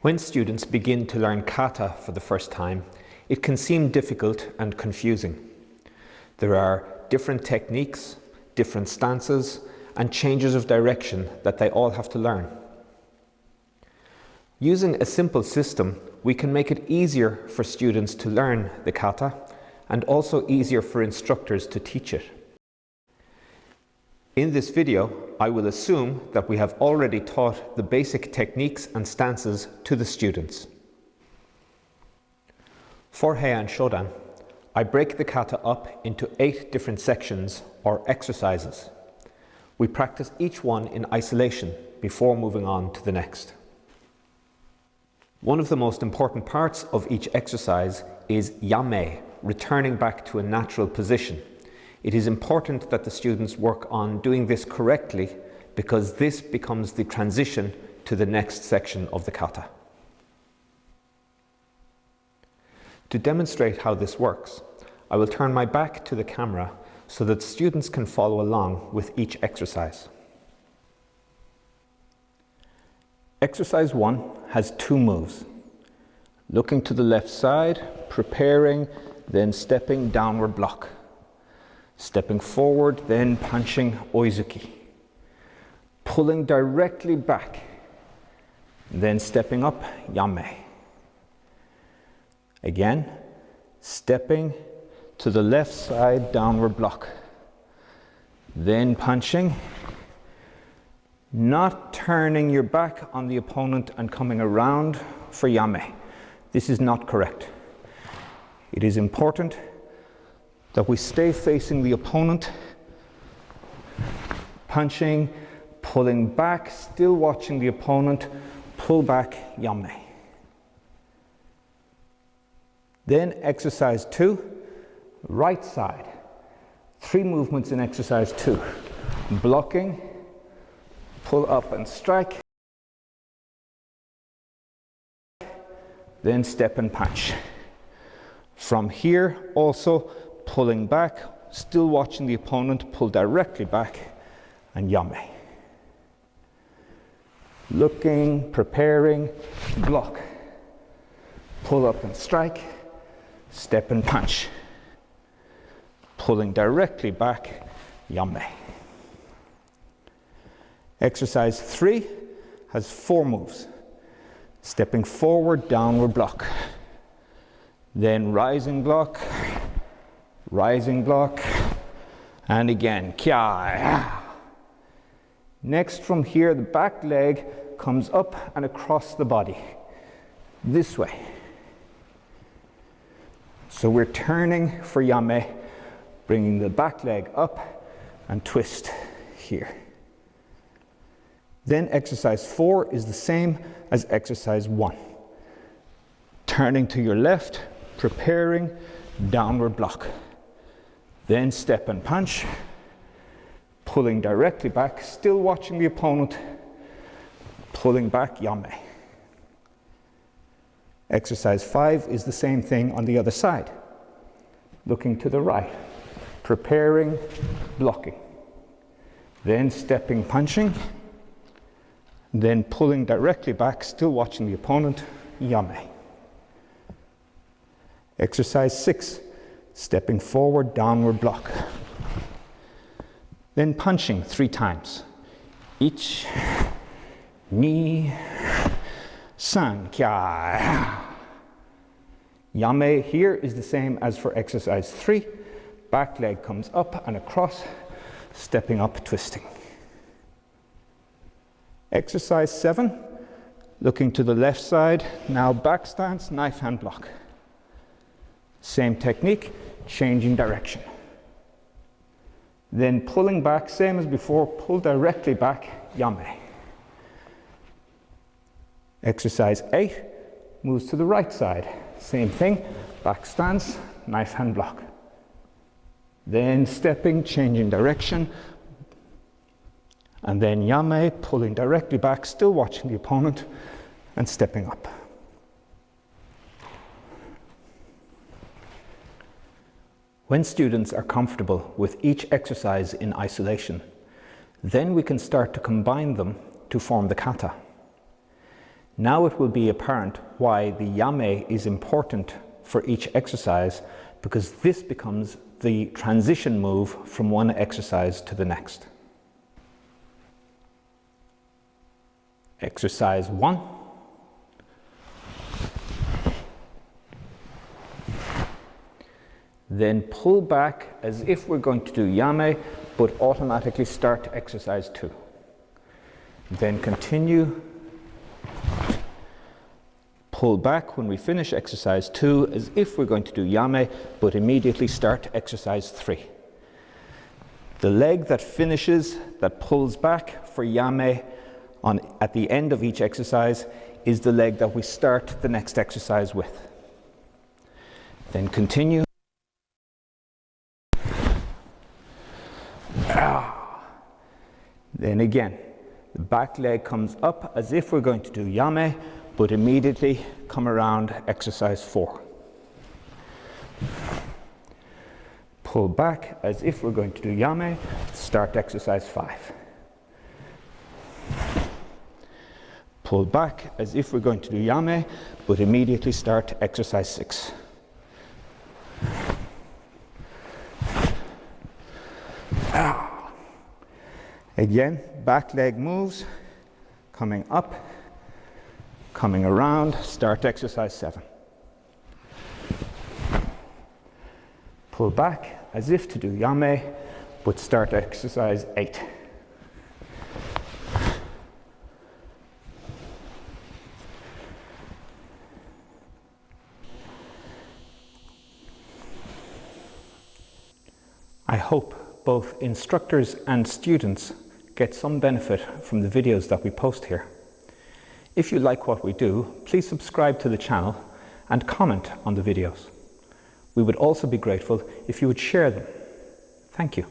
When students begin to learn kata for the first time, it can seem difficult and confusing. There are different techniques, different stances, and changes of direction that they all have to learn. Using a simple system, we can make it easier for students to learn the kata and also easier for instructors to teach it. In this video, I will assume that we have already taught the basic techniques and stances to the students. For Heian Shodan, I break the kata up into 8 different sections or exercises. We practice each one in isolation before moving on to the next. One of the most important parts of each exercise is yame, returning back to a natural position. It is important that the students work on doing this correctly because this becomes the transition to the next section of the kata. To demonstrate how this works, I will turn my back to the camera so that students can follow along with each exercise. Exercise 1 has 2 moves. Looking to the left side, preparing, then stepping downward block. Stepping forward, then punching oizuki. Pulling directly back, then stepping up, yame. Again, stepping to the left side, downward block. Then punching, not turning your back on the opponent and coming around for yame. This is not correct. It is important that we stay facing the opponent, punching, pulling back, still watching the opponent, pull back, yame. Then exercise 2, right side. 3 movements in exercise 2. Blocking, pull up and strike, then step and punch. From here also, pulling back, still watching the opponent, pull directly back, and yame. Looking, preparing, block. Pull up and strike, step and punch. Pulling directly back, yame. Exercise 3 has 4 moves. Stepping forward, downward block. Then rising block, and again, kya. Next from here, the back leg comes up and across the body, this way. So we're turning for yame, bringing the back leg up and twist here. Then exercise 4 is the same as exercise 1. Turning to your left, preparing, downward block. Then step and punch, pulling directly back, still watching the opponent, pulling back, yame. Exercise 5 is the same thing on the other side. Looking to the right, preparing, blocking. Then stepping, punching, then pulling directly back, still watching the opponent, yame. Exercise 6, stepping forward, downward block. Then punching 3 times. Ich, ni, san, kya. Yame here is the same as for exercise 3. Back leg comes up and across, stepping up, twisting. Exercise 7, looking to the left side, now back stance, knife hand block. Same technique, changing direction. Then pulling back, same as before, pull directly back, yame. Exercise 8 moves to the right side. Same thing, back stance, knife hand block. Then stepping, changing direction, and then yame, pulling directly back, still watching the opponent, and stepping up. When students are comfortable with each exercise in isolation, then we can start to combine them to form the kata. Now it will be apparent why the yame is important for each exercise, because this becomes the transition move from one exercise to the next. Exercise 1. Then pull back as if we're going to do yame, but automatically start exercise 2. Then continue. Pull back when we finish exercise 2 as if we're going to do yame, but immediately start exercise 3. The leg that finishes, that pulls back for yame at the end of each exercise, is the leg that we start the next exercise with. Then continue. Then again, the back leg comes up as if we're going to do yame, but immediately come around exercise 4. Pull back as if we're going to do yame, start exercise 5. Pull back as if we're going to do yame, but immediately start exercise 6. Again, back leg moves, coming up, coming around, start exercise 7. Pull back as if to do yame, but start exercise 8. I hope both instructors and students get some benefit from the videos that we post here. If you like what we do, please subscribe to the channel and comment on the videos. We would also be grateful if you would share them. Thank you.